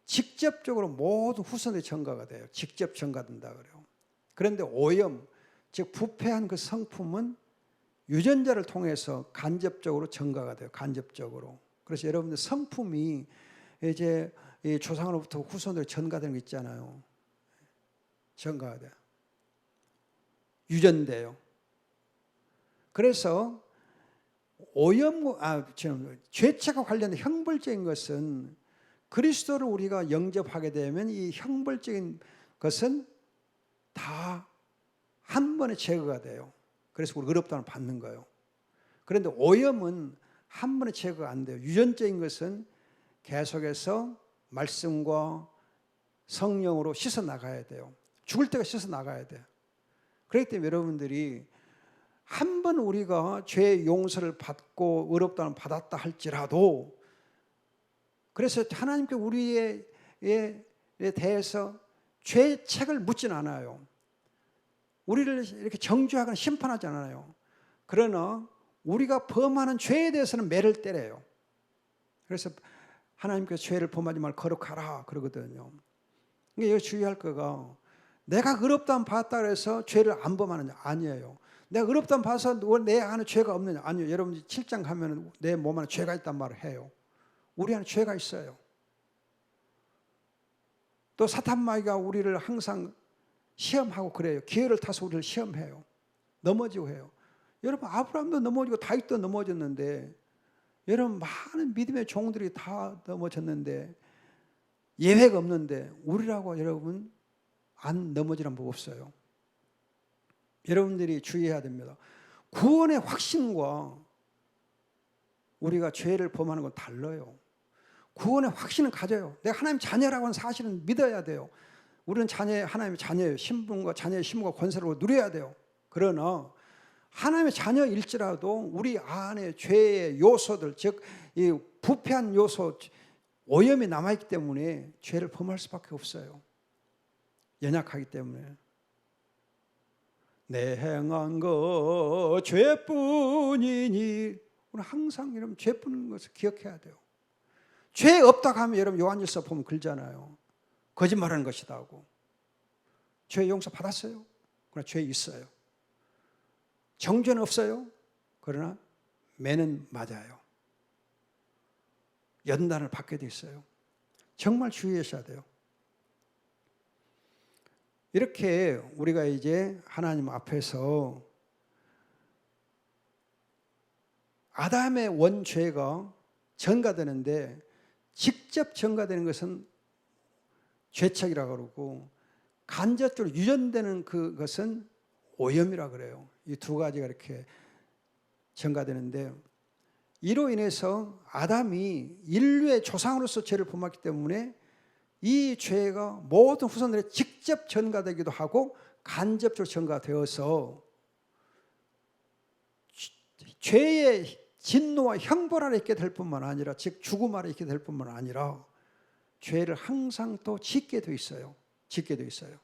직접적으로 모든 후손의 전가가 돼요. 직접 전가된다 그래요. 그런데 오염, 즉 부패한 그 성품은 유전자를 통해서 간접적으로 전가가 돼요. 간접적으로. 그래서 여러분들 성품이 이제 이 조상으로부터 후손으로 전가되는 거 있잖아요. 전가가 돼요. 유전돼요. 그래서 죄책과 관련된 형벌적인 것은 그리스도를 우리가 영접하게 되면 이 형벌적인 것은 다 한 번에 제거가 돼요. 그래서 우리 의롭다함을 받는 거예요. 그런데 오염은 한 번에 제거가 안 돼요. 유전적인 것은 계속해서 말씀과 성령으로 씻어 나가야 돼요. 죽을 때가 씻어 나가야 돼요. 그렇기 때문에 여러분들이 한 번 우리가 죄의 용서를 받고 의롭다함을 받았다 할지라도, 그래서 하나님께 우리에 대해서 죄책을 묻진 않아요. 우리를 이렇게 정죄하거나 심판하지 않아요. 그러나 우리가 범하는 죄에 대해서는 매를 때려요. 그래서 하나님께서 죄를 범하지 말고 거룩하라 그러거든요. 이게 주의할 거가, 내가 의롭다함 받았다 그래서 죄를 안 범하느냐? 아니에요. 내가 의롭다함 받아서 내 안에 죄가 없느냐? 아니요. 여러분 7장 가면 내 몸 안에 죄가 있단 말을 해요. 우리 안에 죄가 있어요. 또 사탄마귀가 우리를 항상 시험하고 그래요. 기회를 타서 우리를 시험해요. 넘어지고 해요. 여러분 아브라함도 넘어지고 다윗도 넘어졌는데, 여러분 많은 믿음의 종들이 다 넘어졌는데 예외가 없는데 우리라고 여러분 안 넘어지는 법 없어요. 여러분들이 주의해야 됩니다. 구원의 확신과 우리가 죄를 범하는 건 달라요. 구원의 확신은 가져요. 내가 하나님 자녀라고 하는 사실은 믿어야 돼요. 우리는 하나님의 자녀예요. 신분과 자녀의 신분과 권세를 누려야 돼요. 그러나 하나님의 자녀일지라도 우리 안에 죄의 요소들, 즉 이 부패한 요소, 오염이 남아있기 때문에 죄를 범할 수밖에 없어요. 연약하기 때문에. 내 행한 것 죄뿐이니, 우리 항상 여러분 죄뿐인 것을 기억해야 돼요. 죄 없다고 하면 여러분 요한일서 보면 그러잖아요. 거짓말하는 것이다 하고. 죄 용서 받았어요. 그러나 죄 있어요. 정죄는 없어요. 그러나 매는 맞아요. 연단을 받게 돼 있어요. 정말 주의하셔야 돼요. 이렇게 우리가 이제 하나님 앞에서 아담의 원죄가 전가되는데, 직접 전가되는 것은 죄책이라고 그러고, 간접적으로 유전되는 그것은 오염이라고 그래요. 이 두 가지가 이렇게 전가되는데, 이로 인해서 아담이 인류의 조상으로서 죄를 범했기 때문에 이 죄가 모든 후손들에 직접 전가되기도 하고 간접적으로 전가되어서 죄의 진노와 형벌 아래 있게 될 뿐만 아니라, 즉 죽음 아래 있게 될 뿐만 아니라 죄를 항상 또 짓게 돼 있어요. 짓게 돼 있어요.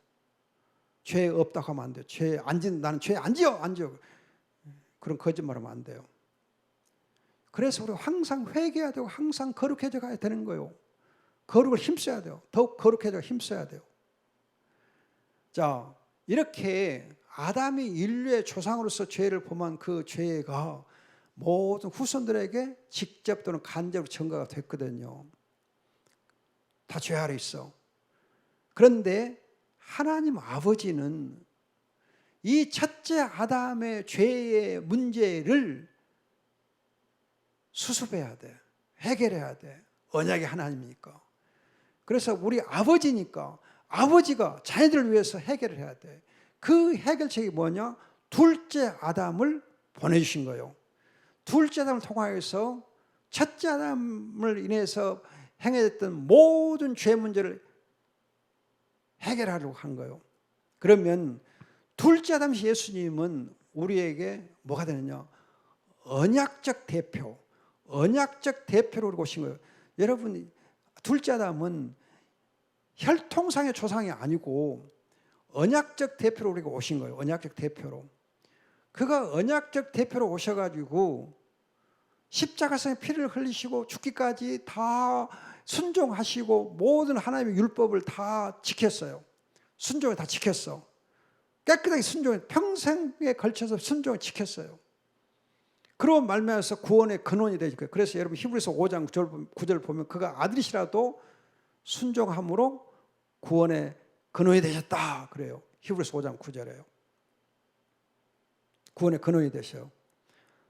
죄 없다고 하면 안 돼요. 나는 죄 안 지어, 안 지어. 그런 거짓말하면 안 돼요. 그래서 우리가 항상 회개해야 되고 항상 거룩해져 가야 되는 거예요. 거룩을 힘써야 돼요. 더욱 거룩해져 힘써야 돼요. 자, 이렇게 아담이 인류의 조상으로서 죄를 범한 그 죄가 모든 후손들에게 직접 또는 간접으로 전가가 됐거든요. 다 죄 아래 있어. 그런데 하나님 아버지는 이 첫째 아담의 죄의 문제를 수습해야 돼. 해결해야 돼. 언약의 하나님이니까. 그래서 우리 아버지니까 아버지가 자녀들을 위해서 해결을 해야 돼. 그 해결책이 뭐냐? 둘째 아담을 보내주신 거예요. 둘째 아담을 통하여서 첫째 아담을 인해서 행해졌던 모든 죄 문제를 해결하려고 한 거예요. 그러면 둘째 아담 예수님은 우리에게 뭐가 되느냐? 언약적 대표, 언약적 대표로 오신 거예요. 여러분, 둘째 아담은 혈통상의 조상이 아니고 언약적 대표로 우리가 오신 거예요. 언약적 대표로. 그가 언약적 대표로 오셔가지고 십자가상에 피를 흘리시고 죽기까지 다 순종하시고 모든 하나님의 율법을 다 지켰어요. 순종을 다 지켰어. 깨끗하게 순종해, 평생에 걸쳐서 순종을 지켰어요. 그로 말미암아서 구원의 근원이 되실 거예요. 그래서 여러분 히브리서 5장 9절 보면 그가 아들이시라도 순종함으로 구원의 근원이 되셨다 그래요. 히브리서 5장 9절에요. 구원의 근원이 되셔요.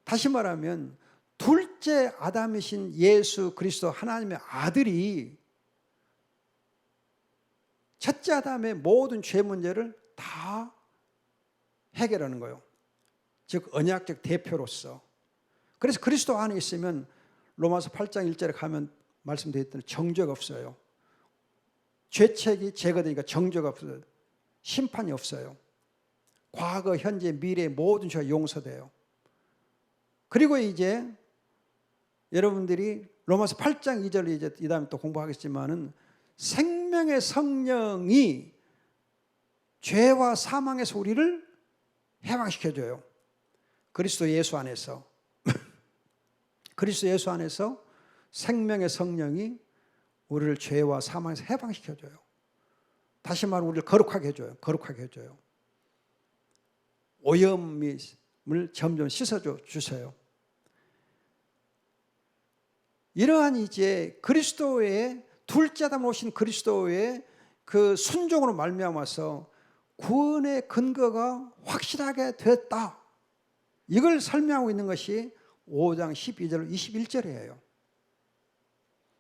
다시 말하면 첫째 아담이신 예수 그리스도 하나님의 아들이 첫째 아담의 모든 죄 문제를 다 해결하는 거예요. 즉 언약적 대표로서. 그래서 그리스도 안에 있으면 로마서 8장 1절에 가면 말씀드렸던 정죄가 없어요. 죄책이 제거되니까 정죄가 없어요. 심판이 없어요. 과거, 현재, 미래 모든 죄가 용서돼요. 그리고 이제 여러분들이 로마서 8장 2절 이제 이 다음에 또 공부하겠지만은 생명의 성령이 죄와 사망에서 우리를 해방시켜줘요. 그리스도 예수 안에서. 그리스도 예수 안에서 생명의 성령이 우리를 죄와 사망에서 해방시켜줘요. 다시 말하면 우리를 거룩하게 해줘요. 거룩하게 해줘요. 오염을 점점 씻어주세요. 이러한 이제 그리스도의 둘째 아담 오신 그리스도의 그 순종으로 말미암아서 구원의 근거가 확실하게 됐다. 이걸 설명하고 있는 것이 5장 12절 21절이에요.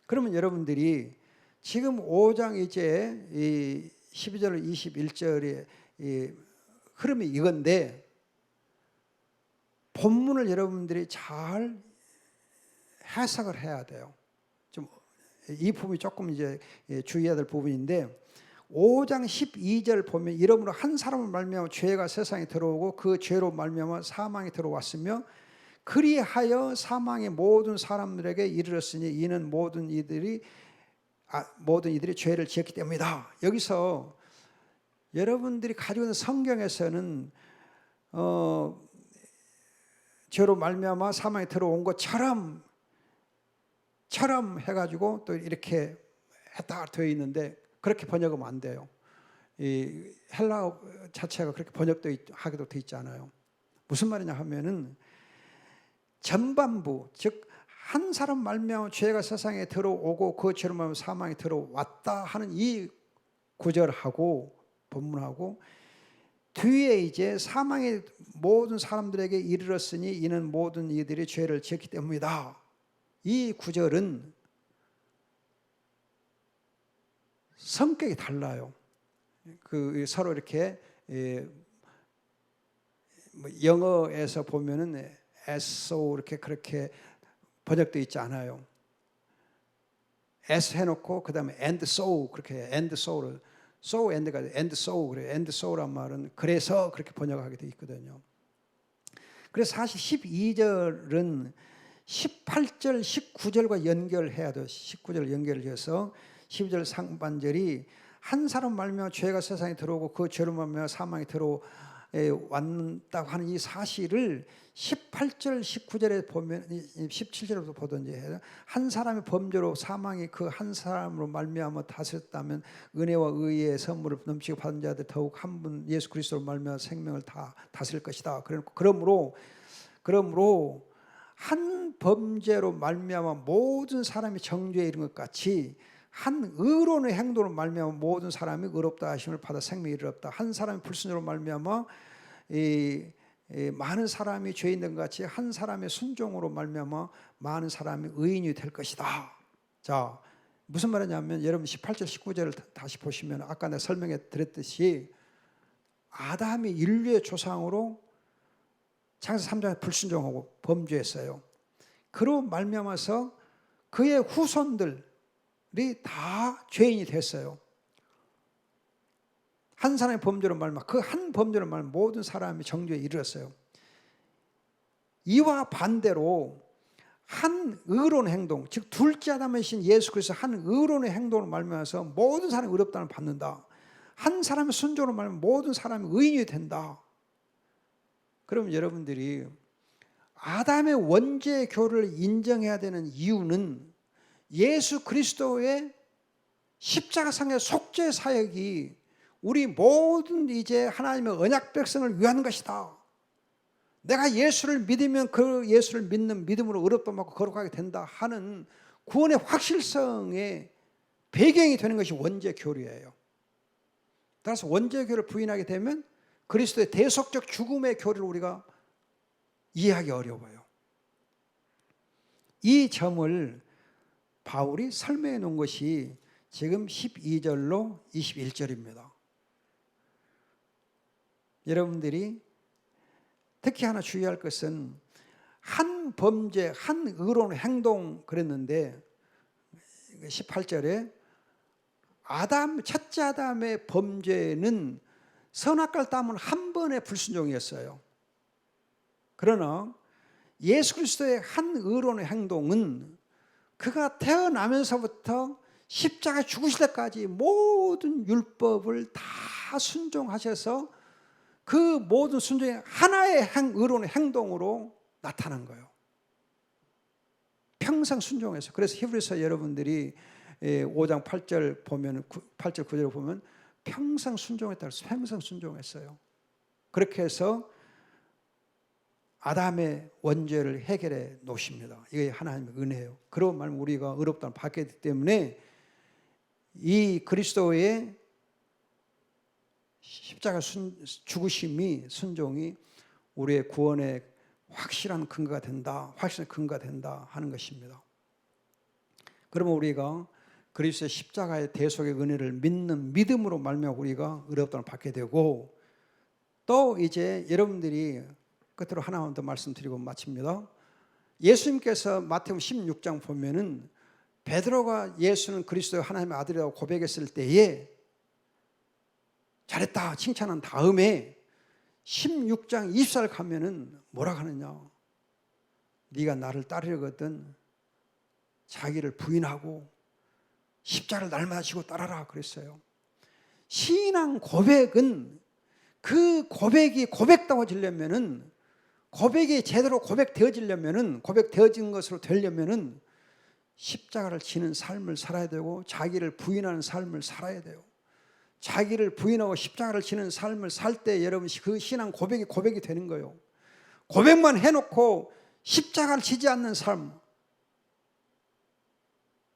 그러면 여러분들이 지금 5장 이제 이 12절 21절의 이 흐름이 이건데 본문을 여러분들이 잘 해석을 해야 돼요. 좀 이 부분이 조금 이제 주의해야 될 부분인데 5장 12절 보면 이러므로 한 사람을 말미암아 죄가 세상에 들어오고 그 죄로 말미암아 사망이 들어왔으며 그리하여 사망의 모든 사람들에게 이르렀으니 이는 모든 이들이 죄를 지었기 때문이다. 여기서 여러분들이 가지고 있는 성경에서는 죄로 말미암아 사망이 들어온 것처럼 해가지고 또 이렇게 했다 되어 있는데 그렇게 번역하면 안 돼요. 이 헬라어 자체가 그렇게 하기도 되어 있지 않아요. 무슨 말이냐 하면은 전반부, 즉 한 사람 말미암아 죄가 세상에 들어오고 그 죄로 말미암아 사망이 들어왔다 하는 이 구절하고 본문하고 뒤에 이제 사망의 모든 사람들에게 이르렀으니 이는 모든 이들이 죄를 지었기 때문이다. 이 구절은 성격이 달라요. 그 서로 이렇게 영어에서 보면은 as so 이렇게 그렇게 번역되어 있지 않아요. as 해놓고 그 다음에 and so 그렇게 and so를 so and가 and so 그래 and so란 말은 그래서 그렇게 번역하게 되어 있거든요. 그래서 사실 12절은 18절, 19절과 연결해야 돼요. 19절 연결해서 12절 상반절이 한 사람 말미암아 죄가 세상에 들어오고 그 죄로 말미암아 사망이 들어왔다고 하는 이 사실을 18절, 19절에 보면 17절에도 보든지 해요. 한 사람의 범죄로 사망이 그 한 사람으로 말미암아 다스렸다면 은혜와 의의 선물을 넘치게 받은 자들 더욱 한 분 예수 그리스도로 말미암아 생명을 다 다스릴 것이다. 그러므로 한 범죄로 말미암아 모든 사람이 정죄에 이른 것 같이 한 의로운의 행동으로 말미암아 모든 사람이 의롭다 하심을 받아 생명에 이르렀다. 한 사람이 불순으로 말미암아 많은 사람이 죄인된 것 같이 한 사람의 순종으로 말미암아 많은 사람이 의인이 될 것이다. 자, 무슨 말이냐면 여러분 18절 19절을 다시 보시면 아까 내가 설명해 드렸듯이 아담이 인류의 조상으로 창세기 3장에 불순종하고 범죄했어요. 그로 말미암아서 그의 후손들이 다 죄인이 됐어요. 한 사람의 범죄로 말미암아 그 한 범죄로 말미암아 모든 사람이 정죄에 이르렀어요. 이와 반대로 한 의로운 행동, 즉 둘째 아담이신 예수 그리스도 한 의로운 행동으로 말미암아서 모든 사람이 의롭다는 받는다. 한 사람의 순종으로 말미암아 모든 사람이 의인이 된다. 그럼 여러분들이 아담의 원죄 교를 인정해야 되는 이유는 예수 그리스도의 십자가상의 속죄 사역이 우리 모든 이제 하나님의 언약 백성을 위한 것이다. 내가 예수를 믿으면 그 예수를 믿는 믿음으로 의롭다 받고 거룩하게 된다 하는 구원의 확실성의 배경이 되는 것이 원죄 교리예요. 따라서 원죄 교를 부인하게 되면 그리스도의 대속적 죽음의 교리를 우리가 이해하기 어려워요. 이 점을 바울이 설명해 놓은 것이 지금 12절로 21절입니다. 여러분들이 특히 하나 주의할 것은 한 범죄, 한 의로운 행동 그랬는데 18절에 첫째 아담의 범죄는 선악과를 따면 한 번의 불순종이었어요. 그러나 예수 그리스도의 한 의로운 행동은 그가 태어나면서부터 십자가에 죽으실 때까지 모든 율법을 다 순종하셔서 그 모든 순종이 하나의 의로운 행동으로 나타난 거예요. 평생 순종해서. 그래서 히브리서 여러분들이 5장 8절 보면 8절 9절 보면 평생 순종했다고 평생 순종했어요. 그렇게 해서 아담의 원죄를 해결해 놓으십니다. 이게 하나님의 은혜예요. 그런 말은 우리가 의롭다는 받게 되기 때문에 이 그리스도의 십자가 죽으심이 순종이 우리의 구원의 확실한 근거가 된다. 확실한 근거가 된다 하는 것입니다. 그러면 우리가 그리스도의 십자가의 대속의 은혜를 믿는 믿음으로 말미암아 우리가 의롭다는 받게 되고 또 이제 여러분들이 끝으로 하나만 더 말씀드리고 마칩니다. 예수님께서 마태복음 16장 보면은 베드로가 예수는 그리스도의 하나님의 아들이라고 고백했을 때에 잘했다 칭찬한 다음에 16장 20절 가면은 뭐라 하느냐? 네가 나를 따르려거든 자기를 부인하고 십자가를 날마다 지고 따라라 그랬어요. 신앙 고백은 그 고백이 고백되어지려면은 고백이 제대로 고백되어지려면은 고백되어진 것으로 되려면은 십자가를 지는 삶을 살아야 되고 자기를 부인하는 삶을 살아야 돼요. 자기를 부인하고 십자가를 지는 삶을 살 때 여러분 그 신앙 고백이 되는 거예요. 고백만 해놓고 십자가를 지지 않는 삶,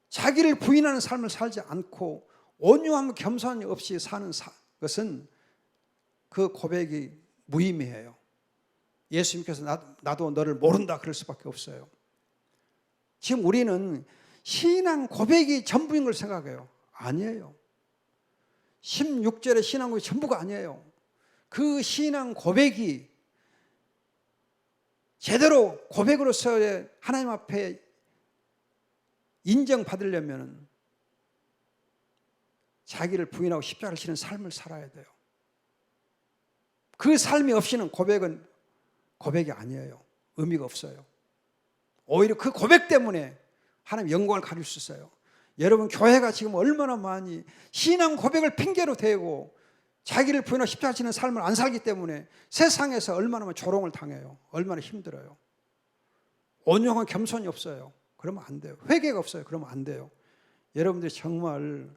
자기를 부인하는 삶을 살지 않고 온유함 겸손이 없이 사는 것은 그 고백이 무의미해요. 예수님께서 나도 너를 모른다 그럴 수밖에 없어요. 지금 우리는 신앙 고백이 전부인 걸 생각해요. 아니에요. 16절의 신앙 고백이 전부가 아니에요. 그 신앙 고백이 제대로 고백으로서의 하나님 앞에 인정받으려면 자기를 부인하고 십자가를 지는 삶을 살아야 돼요. 그 삶이 없이는 고백은 고백이 아니에요. 의미가 없어요. 오히려 그 고백 때문에 하나님 영광을 가질 수 있어요. 여러분 교회가 지금 얼마나 많이 신앙 고백을 핑계로 대고 자기를 부인하고 십자가 지는 삶을 안 살기 때문에 세상에서 얼마나 조롱을 당해요. 얼마나 힘들어요. 온유한 겸손이 없어요. 그러면 안 돼요. 회개가 없어요. 그러면 안 돼요. 여러분들이 정말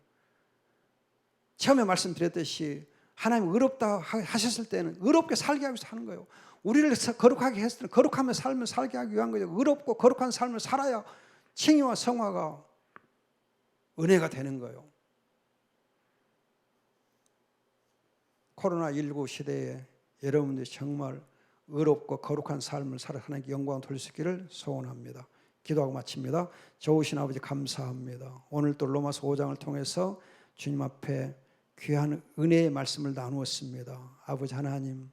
처음에 말씀드렸듯이 하나님 의롭다 하셨을 때는 의롭게 살게 하기 위해서 하는 거예요. 우리를 거룩하게 했을 때는 거룩하며 삶을 살게 하기 위한 거예요. 의롭고 거룩한 삶을 살아야 칭의와 성화가 은혜가 되는 거예요. 코로나19 시대에 여러분들이 정말 의롭고 거룩한 삶을 살아 하나님께 영광을 돌릴 수 있기를 소원합니다. 기도하고 마칩니다. 좋으신 아버지 감사합니다. 오늘 또 로마서 5장을 통해서 주님 앞에 귀한 은혜의 말씀을 나누었습니다. 아버지 하나님,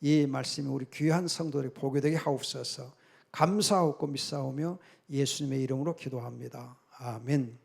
이 말씀이 우리 귀한 성도들이 보게 되게 하옵소서. 감사하고 믿사오며 예수님의 이름으로 기도합니다. 아멘.